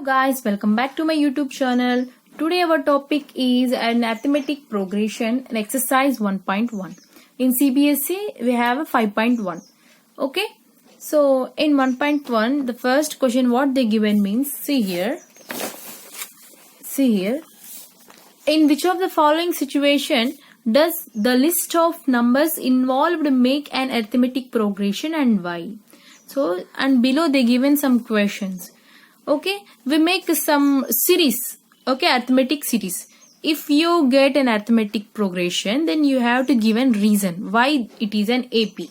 Guys, welcome back to my YouTube channel. Today our topic is an arithmetic progression in exercise 1.1. In CBSE we have a 5.1. Okay, so in 1.1 the first question what they given means, see here, in which of the following situation does the list of numbers involved make an arithmetic progression and why? So, and below they given some questions. Okay, we make some series, okay, arithmetic series. If you get an arithmetic progression, then you have to give a reason why it is an AP.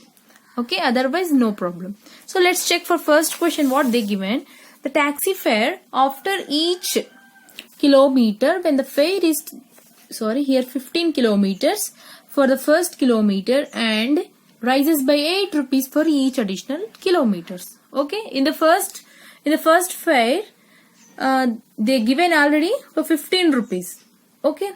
Okay, otherwise no problem. So let's check for first question what they given. The taxi fare after each kilometer, when the fare is, here 15 kilometers for the first kilometer and rises by 8 rupees for each additional kilometers. Okay, in the first fare they given already for 15 rupees. Okay,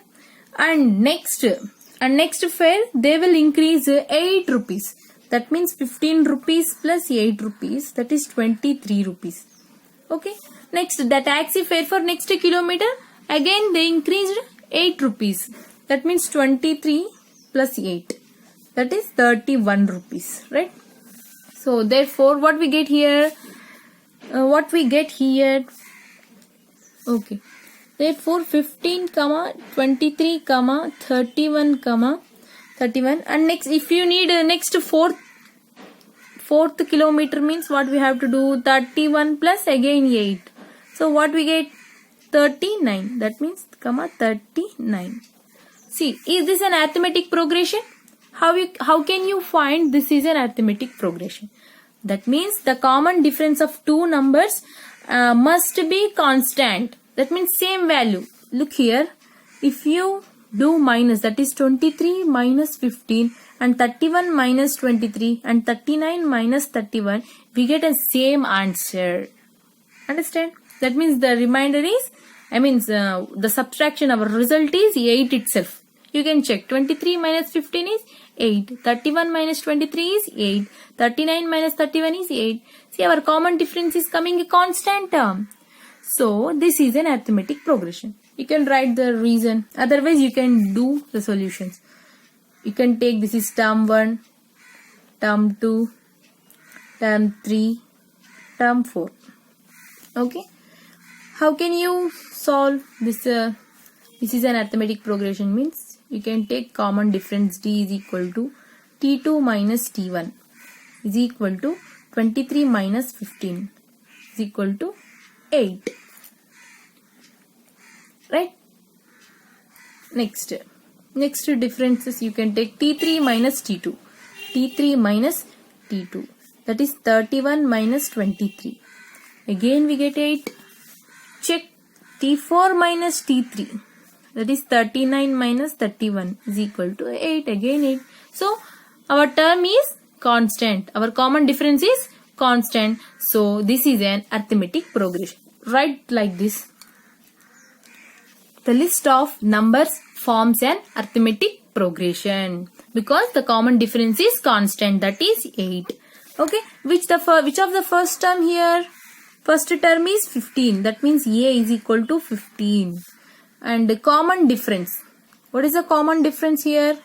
and next fare they will increase 8 rupees. That means 15 rupees plus 8 rupees, that is 23 rupees. Okay, next the taxi fare for next kilometer again they increased 8 rupees. That means 23 plus 8, that is 31 rupees, right? So therefore what we get here, okay, therefore 15 23 31 31, and next if you need next fourth kilometer means what we have to do, 31 plus again 8, so what we get, 39, that means 39. See, is this an arithmetic progression? How can you find this is an arithmetic progression? That means the common difference of two numbers must be constant. That means same value. Look here, if you do minus, that is 23 minus 15 and 31 minus 23 and 39 minus 31, we get a same answer. Understand? That means the remainder is, the subtraction, our result is 8 itself. You can check, 23 minus 15 is 8, 31 minus 23 is 8, 39 minus 31 is 8. See, our common difference is coming a constant term. So, this is an arithmetic progression. You can write the reason. Otherwise, you can do the solutions. You can take, this is term 1, term 2, term 3, term 4. Okay. How can you solve this? This is an arithmetic progression means you can take common difference. D is equal to T2 minus T1 is equal to 23 minus 15 is equal to 8. Right? Next differences you can take T3 minus T2. T3 minus T2. That is 31 minus 23. Again we get 8. Check T4 minus T3. That is 39 minus 31 is equal to 8. Again 8. So, our term is constant. Our common difference is constant. So, this is an arithmetic progression. Write like this. The list of numbers forms an arithmetic progression. Because the common difference is constant. That is 8. Okay. Which of the first term here? First term is 15. That means A is equal to 15. And the common difference. What is the common difference here?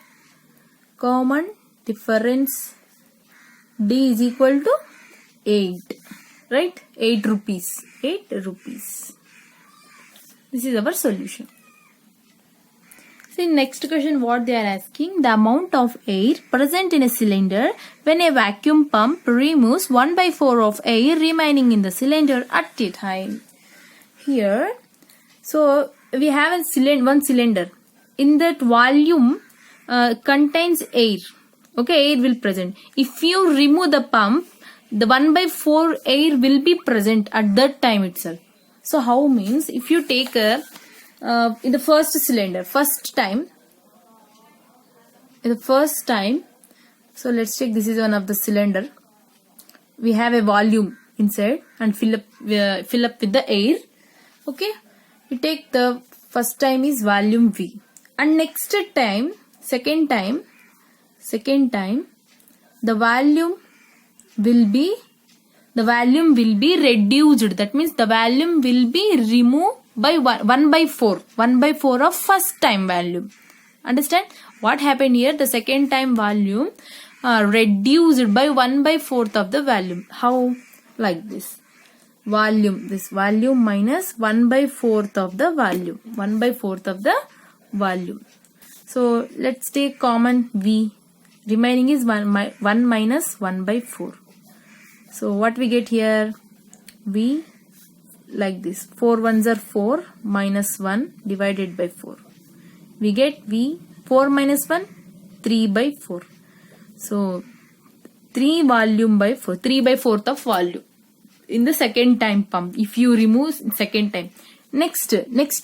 Common difference. D is equal to 8. Right? 8 rupees. 8 rupees. This is our solution. See, next question what they are asking. The amount of air present in a cylinder when a vacuum pump removes 1/4 of air remaining in the cylinder at a time. Here, so we have one cylinder. In that volume contains air. Okay, air will present. If you remove the pump, the 1/4 air will be present at that time itself. So how means, if you take in the first cylinder, first time, so let's check, this is one of the cylinder. We have a volume inside and fill up with the air. Okay, you take the first time is volume V, and next time, second time, the volume will be the volume will be reduced. That means the volume will be removed by 1/4 of first time volume. Understand what happened here? The second time volume reduced by 1/4 of the volume. How? Like this. This volume minus 1/4 of the volume. 1/4 of the volume. So let's take common V. Remaining is 1 minus 1/4. So what we get here? V like this. 4 ones are 4 minus 1 divided by 4. We get V 4 minus 1 3/4. So 3 volume by 4. 3/4 of volume in the second time pump. If you remove second time. Next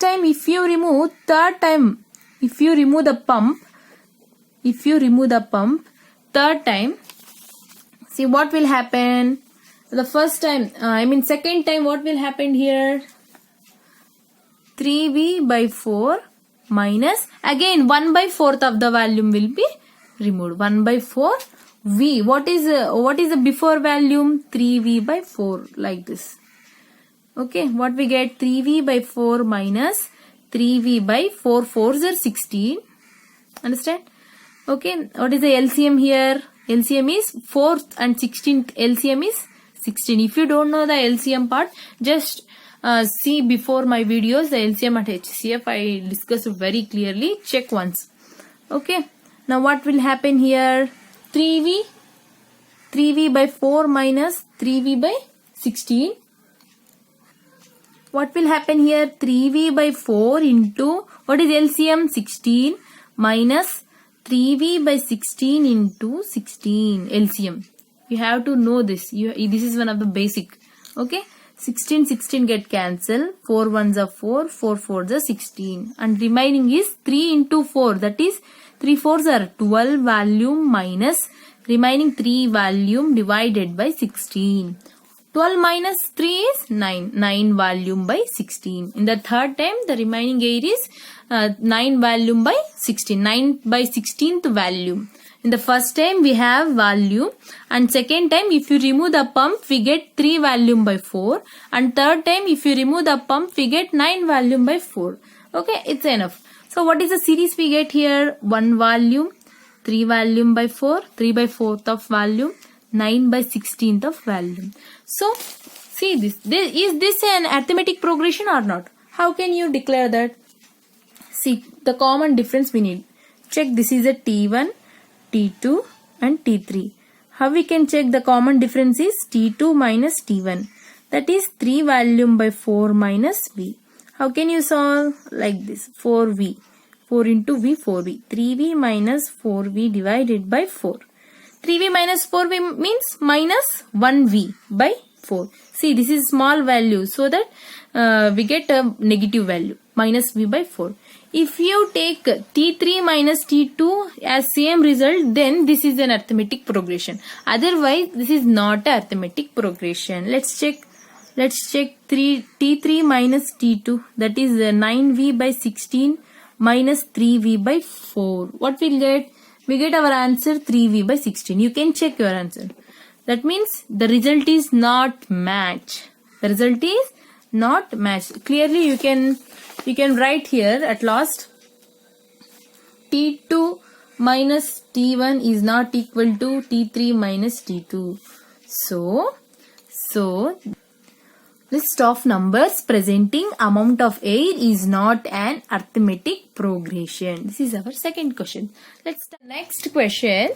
time if you remove third time. If you remove the pump. Third time. See what will happen? The first time, second time, what will happen here? 3V/4 minus again 1/4 of the volume will be removed. 1/4 V. What is the before volume? 3V/4 like this. Okay, what we get? 3V/4 minus 3V/4. 4s are 16. Understand? Okay, what is the LCM here? LCM is 4 and 16. LCM is 16. If you don't know the LCM part, just see before my videos the LCM at HCF. I discussed very clearly. Check once. Okay. Now what will happen here? 3V/4 minus 3V/16. What will happen here? 3V/4 into what is LCM? 16 minus 3V/16 into 16 LCM. You have to know this. This is one of the basic. Okay. 16 get cancelled. 4 ones are 4. 4 4s are 16. And remaining is 3 into 4. That is 3 4s are 12 volume minus remaining 3 volume divided by 16. 12 minus 3 is 9. 9 volume by 16. In the third time, the remaining 8 is 9 volume by 16. 9 by 16th volume. In the first time, we have volume. And second time, if you remove the pump, we get 3 volume by 4. And third time, if you remove the pump, we get 9 volume by 4. Okay, it's enough. So, what is the series we get here? 1 volume, 3 volume by 4, 3/4 of volume, 9/16th of volume. So, see this. Is this an arithmetic progression or not? How can you declare that? See, the common difference we need. Check this is a T1, T2 and T3. How we can check the common difference is T2 minus T1. That is 3 volume by 4 minus V. How can you solve? Like this. 4V. 4 into V, 4V. 3V minus 4V divided by 4. 3V minus 4V means minus 1V by 4. See, this is small value, so that we get a negative value. Minus V by 4. If you take T3 minus T2 as same result, then this is an arithmetic progression. Otherwise, this is not an arithmetic progression. Let's check. T3 minus T2. That is 9V by 16 minus 3V by 4. What we'll get? We get our answer 3V by 16. You can check your answer. That means the result is not match. The result is not match. Clearly, you can write here at last. T2 minus T1 is not equal to T3 minus T2. So list of numbers presenting amount of air is not an arithmetic progression. This is our second question. Let's start. Next question.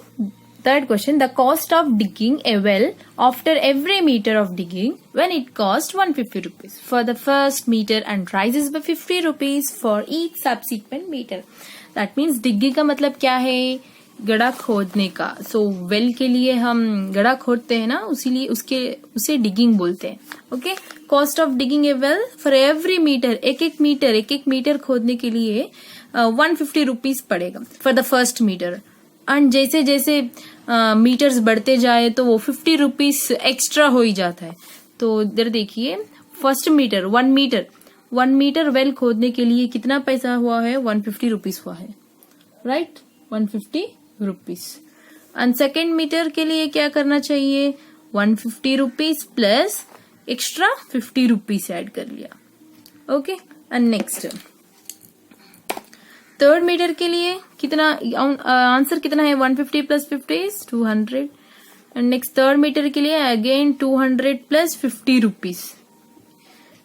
Third question. The cost of digging a well after every meter of digging when it costs 150 rupees for the first meter and rises by 50 rupees for each subsequent meter. That means digging का मतलब क्या है? गड्ढा खोदने का. So well के लिए हम गड्ढा खोदते हैं ना, उसीलिए उसे डिगिंग बोलते हैं. Okay. Cost of digging a well for every metre. एक एक मीटर खोदने के लिए 150 रुपीज पड़ेगा for the first metre. And जैसे जैसे मीटर्स बढ़ते जाए तो वो 50 रुपीज एक्स्ट्रा हो ही जाता है. तो इधर देखिए, फर्स्ट मीटर 1 मीटर वेल खोदने के लिए कितना पैसा हुआ है? 150 रुपीज हुआ है. Right, 150 rupees. And second metre के लिए क्या करना चाहिए? 150 rupees plus extra 50 rupees add कर लिया. Okay. And next third metre के लिए कितना आंसर कितना है? 150 plus 50 is 200. And next third metre के लिए अगेन 200 प्लस 50 रुपीज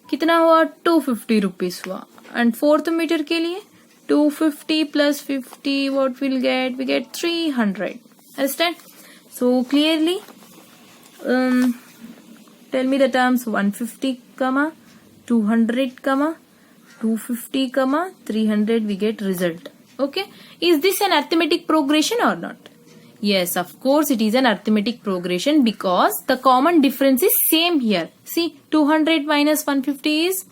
कितना हुआ? 250 रुपीज हुआ. एंड फोर्थ मीटर के लिए 250 plus 50, what we'll get? We get 300. Understand? So clearly, tell me the terms 150, 200, 250, 300. We get result. Okay. Is this an arithmetic progression or not? Yes, of course it is an arithmetic progression because the common difference is same here. See, 200 minus 150 is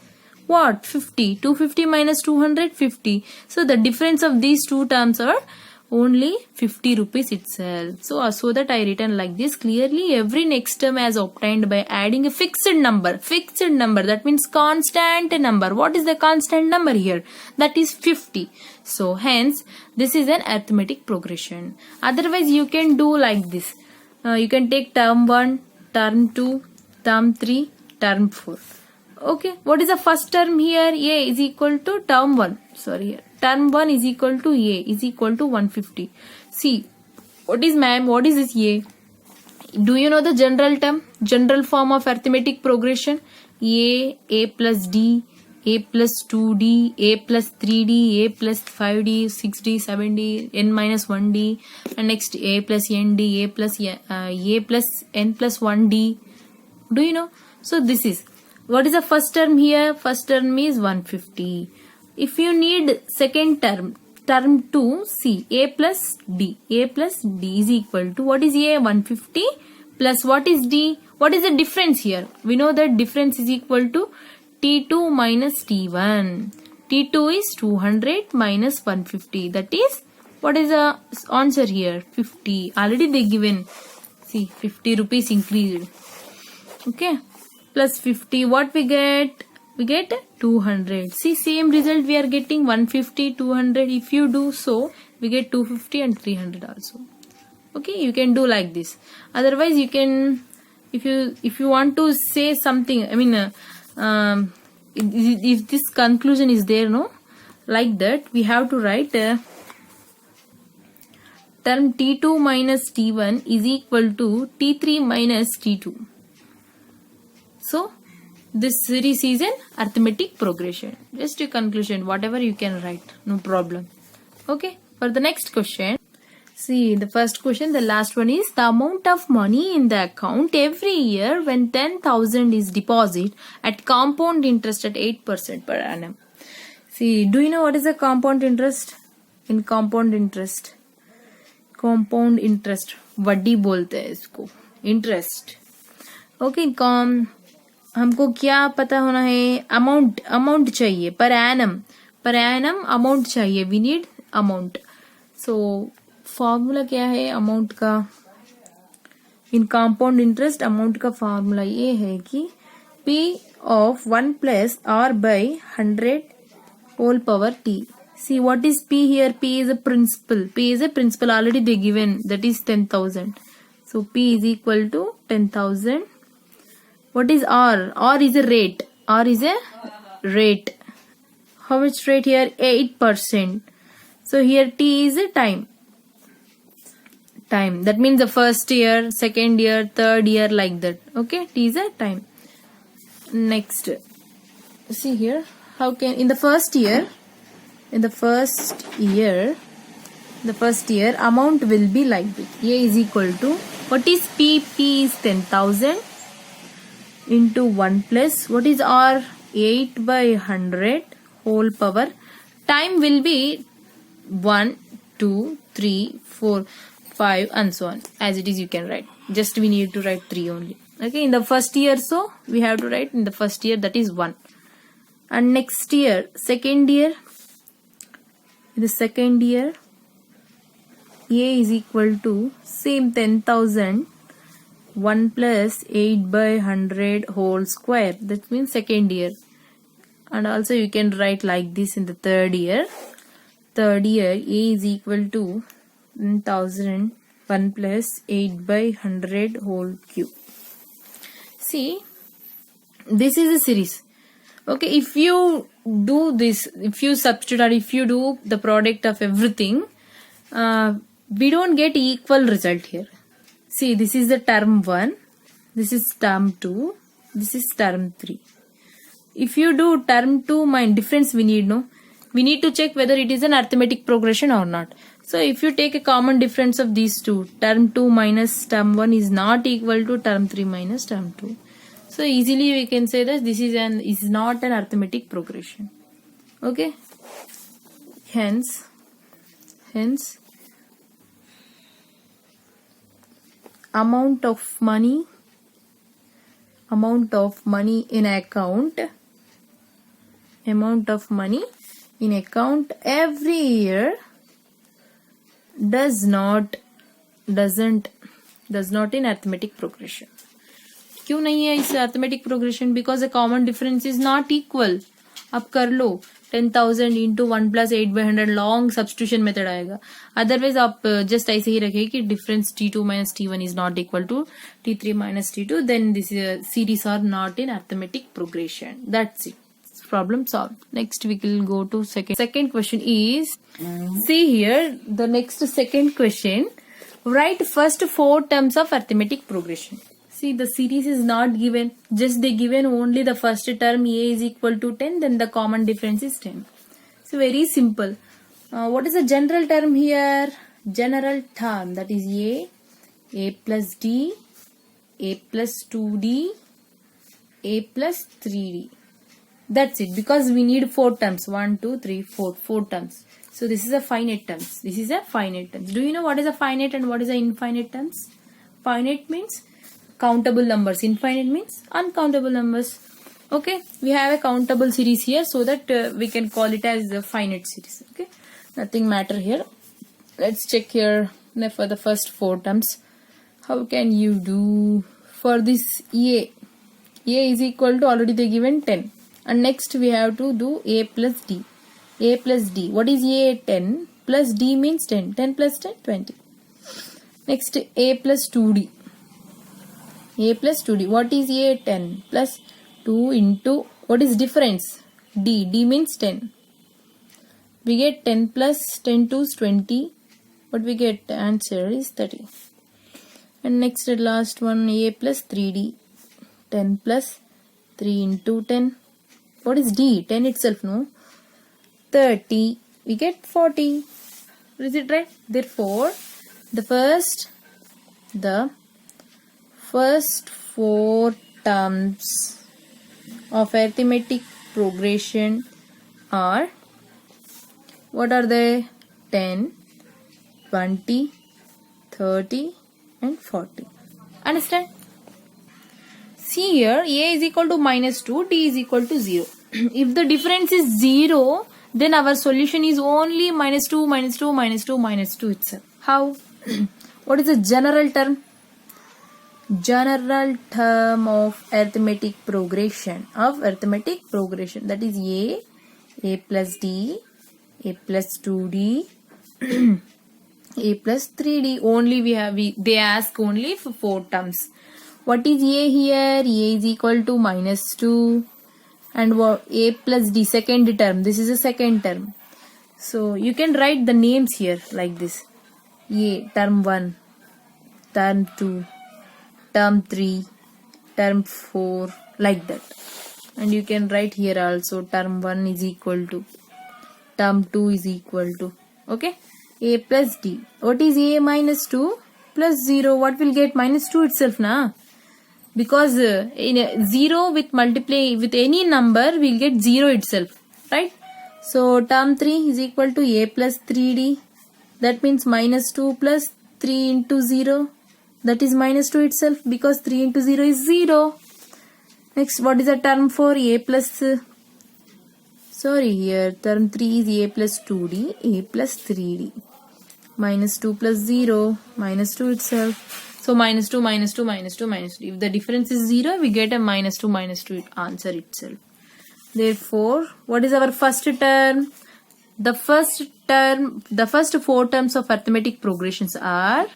what? 50. 250 minus 200, 50. So the difference of these two terms are only 50 rupees itself. So that I written like this. Clearly every next term is obtained by adding a fixed number. Fixed number, that means constant number. What is the constant number here? That is 50. So hence this is an arithmetic progression. Otherwise you can do like this. You can take term 1, term 2, term 3, term 4. Okay, what is the first term here? A is equal to term 1. Sorry, term 1 is equal to A is equal to 150. See, what is ma'am? What is this A? Do you know the general term? General form of arithmetic progression? A plus D, A plus 2D, A plus 3D, A plus 5D, 6D, 7D, N minus 1D, and next A plus ND, A plus N plus 1D. Do you know? So this is. What is the first term here? First term is 150. If you need second term, term 2, see, A plus D. A plus D is equal to, what is A? 150 plus what is D? What is the difference here? We know that difference is equal to T2 minus T1. T2 is 200 minus 150. That is, what is the answer here? 50. Already they given. See, 50 rupees increased. Okay. Plus 50, what we get? We get 200. See, same result we are getting, 150, 200. If you do so, we get 250 and 300 also. Okay, you can do like this. Otherwise, you can, if you want to say something, I mean, if this conclusion is there, no, like that, we have to write term T2 minus T1 is equal to T3 minus T2. So this series is an arithmetic progression. Just a conclusion, whatever you can write, no problem. Okay, for the next question, see the first question, the last one is the amount of money in the account every year when 10,000 is deposited at compound interest at 8% per annum. See, do you know what is the compound interest? In compound interest, वड्डी बोलते हैं इसको, interest. Okay, हमको क्या पता होना है? Amount चाहिए, पर एनम अमाउंट चाहिए. We need amount. So formula क्या है अमाउंट का? इन कंपाउंड इंटरेस्ट अमाउंट का फॉर्मूला ये है कि P of 1 plus R by 100 whole power T. See, what is P here? P is a principal. P is a principal, already they given, that is 10,000. So P is equal to 10,000. What is R? R is a rate. R is a rate. How much rate here? 8%. So here T is a time. That means the first year, second year, third year, like that. Okay, T is a time. Next, see here, how can in the first year amount will be like this. A is equal to, what is P? P is 10,000 into 1 plus, what is R? 8 by 100 whole power. Time will be 1, 2, 3, 4, 5 and so on. As it is you can write. Just we need to write 3 only. Okay, in the first year, so we have to write in the first year, that is 1. And next year, second year, in the second year, A is equal to same 10,000 1 plus 8 by 100 whole square. That means second year. And also you can write like this in the third year. Third year, A is equal to 1000 1 plus 8 by 100 whole cube. See, this is a series. Okay, if you do this, if you substitute or if you do the product of everything, we don't get equal result here. See, this is the term 1, this is term 2, this is term 3. If you do term 2 difference, we need to check whether it is an arithmetic progression or not. So if you take a common difference of these two, term 2 minus term 1 is not equal to term 3 minus term 2. So easily we can say that this is not an arithmetic progression. Okay. Hence amount of money in account every year does not in arithmetic progression. क्यों नहीं है इस arithmetic progression? Because the common difference is not equal. आप कर लो 10,000 into 1 plus 8/100 long substitution method आएगा. Otherwise आप just ऐसे ही रखें कि difference T2 minus T1 is not equal to T3 minus T2. Then this series are not in arithmetic progression. That's it. Problem solved. Next we will go to second question is, see here the next second question. Write first 4 terms of arithmetic progression. See, the series is not given, just they given only the first term a is equal to 10, then the common difference is 10. So very simple. What is the general term here? General term, that is a plus d, a plus 2d, a plus 3d. That's it, because we need 4 terms. 1, 2, 3, 4 terms. So this is a finite terms. This is a finite terms. Do you know what is a finite and what is a infinite terms? Finite means countable numbers. Infinite means uncountable numbers. Okay, we have a countable series here, so that we can call it as the finite series. Okay, nothing matter here. Let's check here for the first 4 terms. How can you do for this a is equal to, already they given 10, and next we have to do a plus d. What is a? 10 plus d means 10. 10 plus 10, 20. Next a plus 2d. What is a? 10 plus 2 into, what is difference? D means 10. We get 10 plus 10 to 20. What we get? Answer is 30. And next last one, a plus 3d. 10 plus 3 into 10. What is d? 10 itself, no? 30. We get 40. Is it right? Therefore, the first 4 terms of arithmetic progression are, what are they? 10, 20, 30 and 40. Understand? See here, a is equal to minus 2, d is equal to 0. If the difference is 0, then our solution is only minus 2, minus 2, minus 2, minus 2 itself. How? What is the general term? General term of arithmetic progression. That is a plus d, a plus 2d, a plus 3d. Only they ask only for 4 terms. What is a here? A is equal to minus 2. And a plus d, second term. This is a second term. So you can write the names here like this. A, term 1, term 2, term 3, term 4, like that. And you can write here also term 1 is equal to, term 2 is equal to. Okay. A plus d. What is a minus 2 plus 0? What will get? Minus 2 itself, na? Because in a 0 with multiply with any number, we'll get 0 itself, right? So term 3 is equal to a plus 3d. That means minus 2 plus 3 into 0. That is minus 2 itself, because 3 into 0 is 0. Next, what is the term 4? A plus, here term 3 is a plus 2d, a plus 3d. Minus 2 plus 0, minus 2 itself. So minus 2, minus 2, minus 2, minus 2. If the difference is 0, we get a minus 2 answer itself. Therefore, what is our first term? The first 4 terms of arithmetic progressions are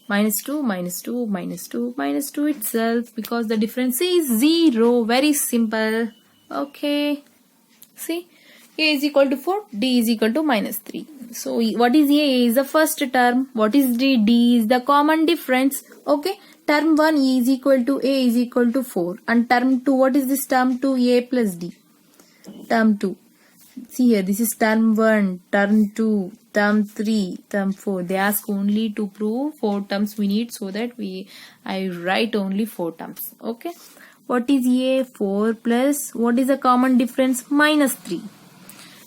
minus 2, minus 2, minus 2, minus 2 itself, because the difference is 0. Very simple. Okay. See, A is equal to 4, D is equal to minus 3. So what is A? A is the first term. What is D? D is the common difference. Okay. Term 1 E is equal to A is equal to 4. And term 2, what is this term 2? A plus D. Term 2. See here, this is term 1, term 2, term 3, term 4. They ask only to prove 4 terms we need, so that I write only 4 terms. Okay. What is A? 4 plus, what is the common difference? Minus 3.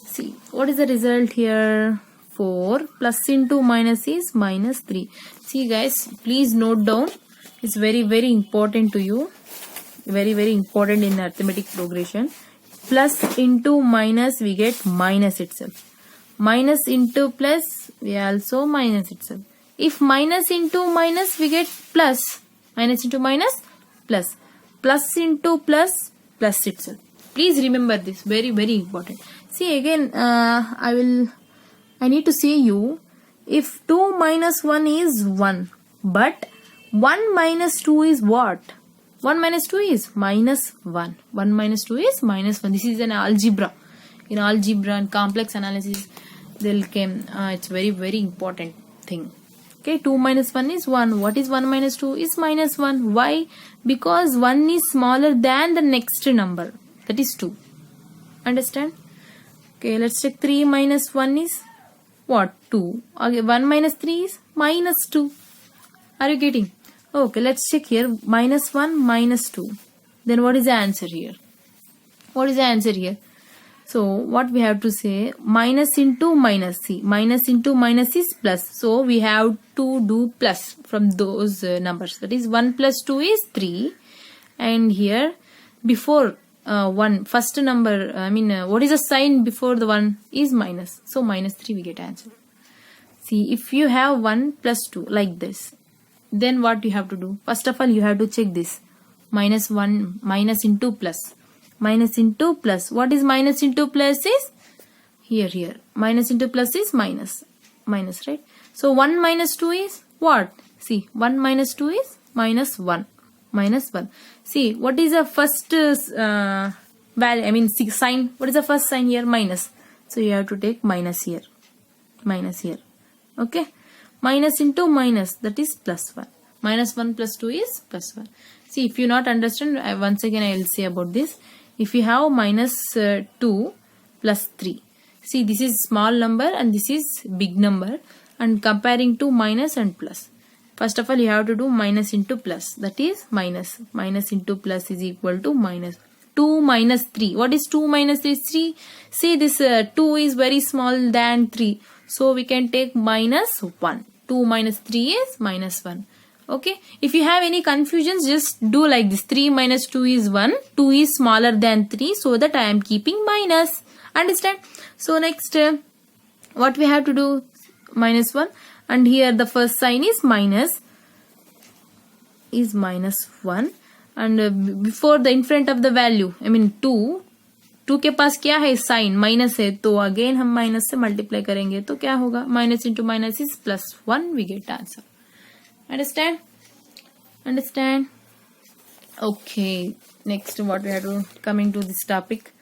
See, what is the result here? 4 plus into minus is minus 3. See guys, please note down. It's very, very important to you. Very, very important in arithmetic progression. Plus into minus, we get minus itself. Minus into plus, we also minus itself. If minus into minus, we get plus. Minus into minus, plus. Plus into plus, plus itself. Please remember this. Very, very important. See again, I need to say you, if 2 minus 1 is 1, but 1 minus 2 is what? 1 minus 2 is minus 1. 1 minus 2 is minus 1. This is an algebra. In algebra and complex analysis, they'll come. It's very, very important thing. Okay, 2 minus 1 is 1. What is 1 minus 2? Is minus 1. Why? Because 1 is smaller than the next number. That is 2. Understand? Okay, let's check 3 minus 1 is what? 2. Okay, 1 minus 3 is minus 2. Are you getting? Okay, let's check here. Minus 1, minus 2. Then what is the answer here? What is the answer here? So, what we have to say? Minus into minus. See, minus into minus is plus. So, we have to do plus from those numbers. That is 1 plus 2 is 3. And here, before 1, first number, what is the sign before the 1 is minus. So, minus 3 we get answer. See, if you have 1 plus 2 like this, then what you have to do? First of all, you have to check this. Minus 1, minus into plus. Minus into plus. What is minus into plus is? Here. Minus into plus is minus. Minus, right? So, 1 minus 2 is what? See, 1 minus 2 is minus 1. Minus 1. See, what is the first value? Sign. What is the first sign here? Minus. So, you have to take minus here. Minus here. Okay. Minus into minus, that is plus 1. Minus 1 plus 2 is plus 1. See, if you not understand, once again I will say about this. If you have minus 2 plus 3. See, this is small number and this is big number. And comparing to minus and plus. First of all, you have to do minus into plus. That is minus. Minus into plus is equal to minus. 2 minus 3. What is 2 minus 3? 3. See, this 2 is very small than 3. So, we can take minus 1. 2 minus 3 is minus 1. Okay. If you have any confusions, just do like this. 3 minus 2 is 1. 2 is smaller than 3. So, that I am keeping minus. Understand? So, next, what we have to do? Minus 1. And here the first sign is minus. Is minus 1. And before the in front of the value, 2. 2 के पास क्या है? Sign minus है. तो again हम minus से multiply करेंगे तो क्या होगा? Minus into minus is plus 1. We get answer. Understand? Okay. Next, what we have to coming to this topic.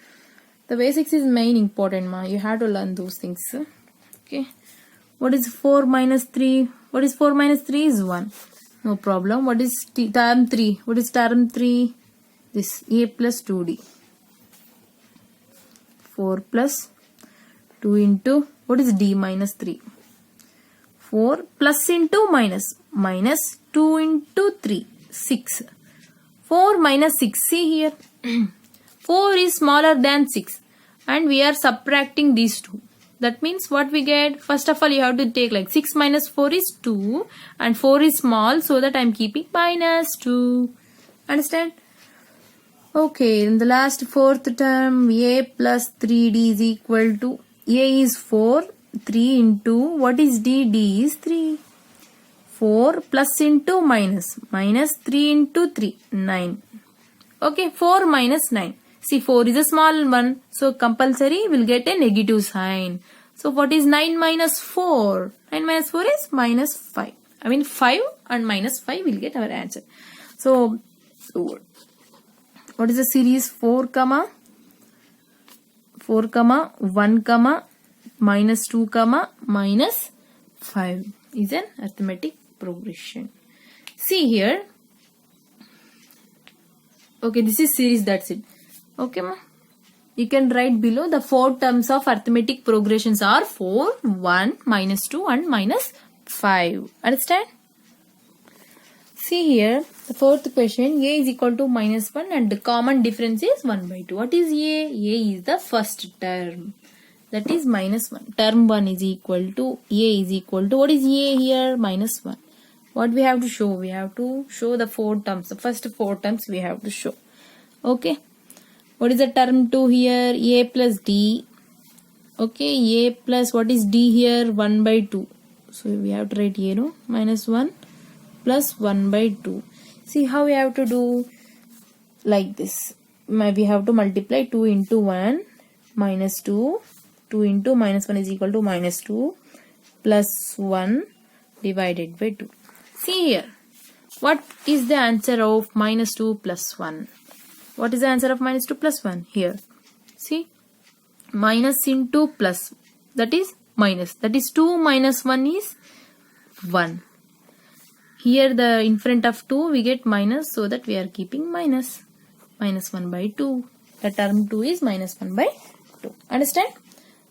The basics is main important, ma. You have to learn those things. Okay. What is 4 minus 3? What is 4 minus 3 is 1. No problem. What is term 3? What is term 3? This A plus 2D. 4 plus 2 into, what is D? Minus 3. 4 plus into minus. Minus 2 into 3. 6. 4 minus 6. See here. 4 is smaller than 6. And we are subtracting these two. That means what we get? First of all, you have to take like 6 minus 4 is 2. And 4 is small. So that I am keeping minus 2. Understand? Okay, in the last fourth term, A plus 3D is equal to, A is 4, 3 into, what is D? D is 3. 4 plus into minus, minus 3 into 3, 9. Okay, 4 minus 9. See, 4 is a small one, so compulsory will get a negative sign. So, what is 9 minus 4? 9 minus 4 is minus 5. I mean 5 and minus 5 will get our answer. So what is the series? 4 comma 1 comma minus 2 comma minus 5 is an arithmetic progression. See here. Okay, this is series, that's it. Okay, ma. You can write below the 4 terms of arithmetic progressions are 4, 1, minus 2 and minus 5. Understand? See here, the fourth question, a is equal to minus 1 and the common difference is 1 by 2. What is a? A is the first term. That is minus 1. Term 1 is equal to, a is equal to, what is a here? Minus 1. What we have to show? We have to show the 4 terms. The first 4 terms we have to show. Okay. What is the term 2 here? A plus d. Okay, a plus what is d here? 1 by 2. So we have to write a, no? Minus 1 plus 1 by 2. See how we have to do? Like this. We have to multiply 2 into 1 minus 2. 2 into minus 1 is equal to minus 2 plus 1 divided by 2. See here. What is the answer of minus 2 plus 1? What is the answer of minus 2 plus 1? Here. See. Minus into plus. That is minus. That is 2 minus 1 is 1. Here the in front of 2 we get minus, so that we are keeping minus. Minus 1 by 2. The term 2 is minus 1 by 2. Understand?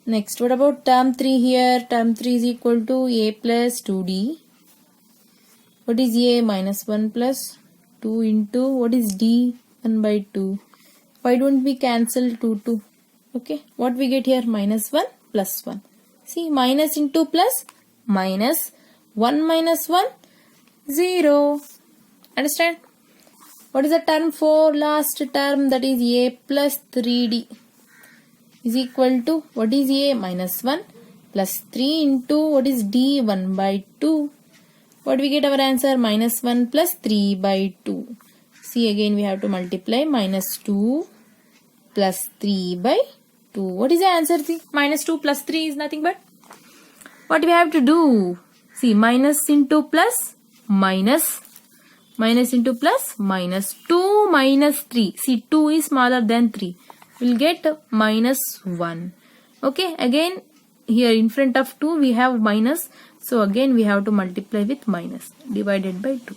Next, what about term 3 here? Term 3 is equal to a plus 2d. What is a? Minus 1 plus 2 into, what is d? 1 by 2. Why don't we cancel 2? Okay. What we get here? Minus 1 plus 1. See, minus into plus, minus 1 minus 1, 0. Understand? What is the term 4? Last term, that is a plus 3d is equal to, what is a? Minus 1 plus 3 into, what is d? 1 by 2. What we get our answer? Minus 1 plus 3 by 2. See, again we have to multiply minus 2 plus 3 by 2. What is the answer? See, minus 2 plus 3 is nothing but, what we have to do? See, minus into plus, minus into plus, minus 2 minus 3. See, 2 is smaller than 3. We'll get minus 1. Okay, again here in front of 2 we have minus. So again we have to multiply with minus divided by 2.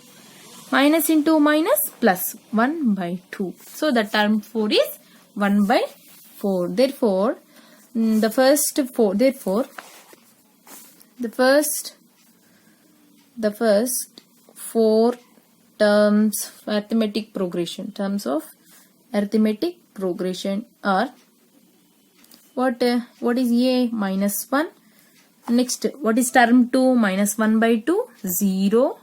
Minus into minus plus 1 by 2. So the term 4 is 1 by 4. Therefore, the first 4 terms of arithmetic progression are what is a? Minus 1. Next, what is term 2? Minus 1 by 2, 0.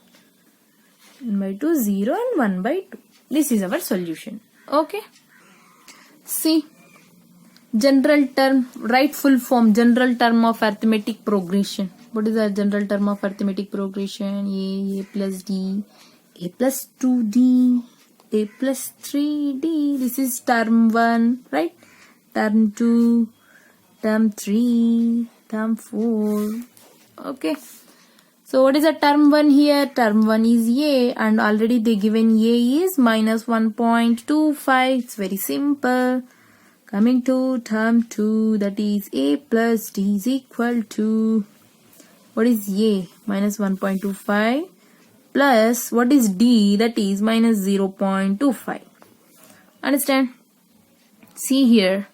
1 by 2, 0 and 1 by 2. This is our solution. Okay. See, general term, write full form, general term of arithmetic progression. What is the general term of arithmetic progression? A plus d, a plus 2d, a plus 3d. This is term 1, right? Term 2, term 3, term 4. Okay. So what is the term 1 here? Term 1 is a, and already they given a is minus 1.25. It's very simple. Coming to term 2, that is a plus d is equal to, what is a? Minus 1.25 plus what is d? That is minus 0.25. Understand? See here,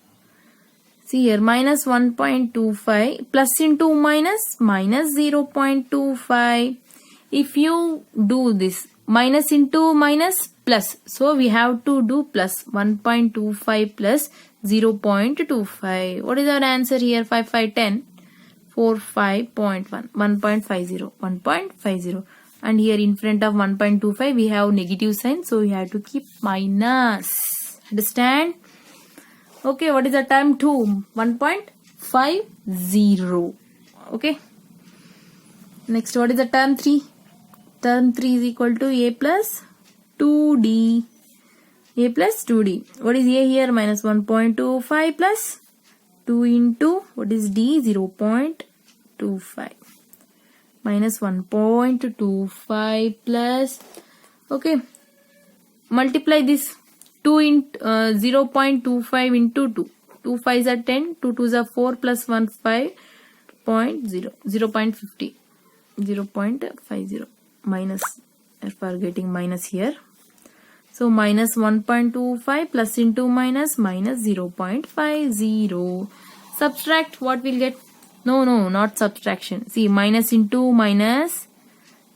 minus 1.25 plus into minus, minus 0.25. If you do this, minus into minus plus, so we have to do plus 1.25 plus 0.25. What is our answer here? 5, 5, 10, 4, 5.1, 1.50. And here in front of 1.25 we have negative sign, so we have to keep minus. Understand? Okay, what is the term 2? 1.50. Okay. Next, what is the term 3? Term 3 is equal to a plus 2d. A plus 2d. What is a here? Minus 1.25 plus 2 into, what is d? 0.25. minus 1.25 plus, okay, multiply this 2 into 0.25 into 2. 2 5s are 10, 2 2s are 4 plus 1 5.0, 0.50, 0.50 minus, if we are getting minus here. So minus 1.25 plus into minus 0.50. Subtract, what we'll get? No, not subtraction. See, minus into minus,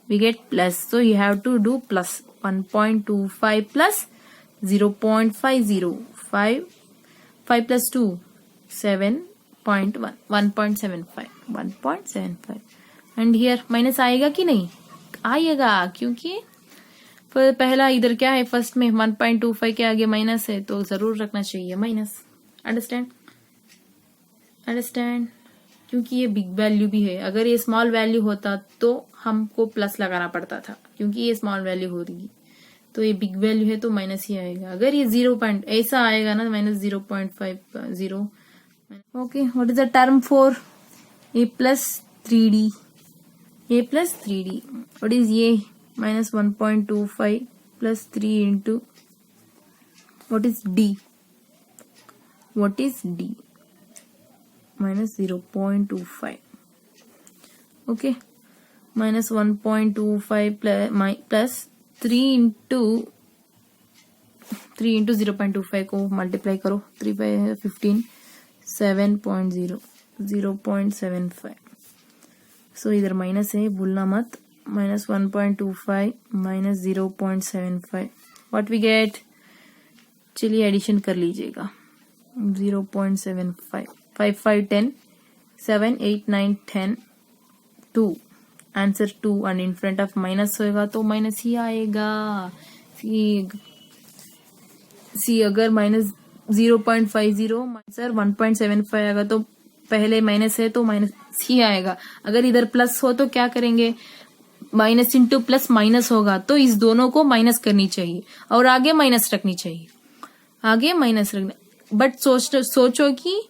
we get plus. So you have to do plus. 1.25 plus 0.50. 5 plus 2, 7.1. 1.75. 1.75. And here minus आएगा कि नहीं? आएगा, क्योंकि पहला इधर क्या है, first में 1.25 के आगे माइनस है, तो जरूर रखना चाहिए माइनस. अंडरस्टैंड? क्योंकि ये बिग वैल्यू भी है. अगर ये स्मॉल वैल्यू होता तो हमको प्लस लगाना पड़ता था, क्योंकि ये स्मॉल वैल्यू हो रही, तो ये बिग वैल्यू है तो माइनस ही आएगा. अगर ये 0. ऐसा आएगा ना, minus 0.50. Okay, what is the term for a plus 3d? What is ये? minus 1.25 plus 3 into, what is d? Minus 0.25. Okay, minus 1.25 plus 3 into 0.25 को मल्टीप्लाई करो. 3 by 15, 7.0, 0.75. सो इधर माइनस है, भूलना मत. minus 1.25 minus 0.75. What we get? चलिए addition कर लीजिएगा. 0.75. 5 5 10, 7 8 9 10, 2. Answer 2. And in front of minus होएगा तो माइनस ही आएगा. सी अगर माइनस 0.50 सर 1.75 आएगा तो पहले माइनस है तो माइनस ही आएगा. अगर इधर प्लस हो तो क्या करेंगे? माइनस इंटू प्लस माइनस होगा, तो इस दोनों को माइनस करनी चाहिए और आगे माइनस रखनी चाहिए. आगे माइनस रखना. बट सोचो कि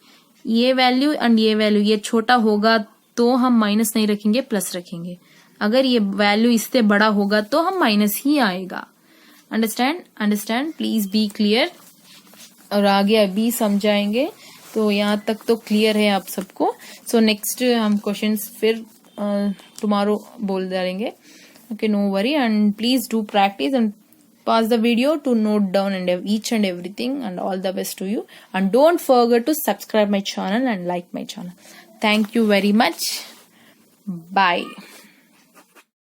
ये वैल्यू एंड ये वैल्यू ये छोटा होगा तो हम माइनस नहीं रखेंगे, प्लस रखेंगे. अगर ये वैल्यू इससे बड़ा होगा तो हम माइनस ही आएगा. अंडरस्टैंड? Please be clear. और आगे अभी समझाएंगे. तो यहाँ तक तो क्लियर है आप सबको. सो नेक्स्ट हम क्वेश्चंस फिर tomorrow बोल डालेंगे. Okay, no worry, and please do practice and pause the video to note down and each and everything, and all the best to you. And don't forget to subscribe my channel and like my channel. Thank you very much. Bye.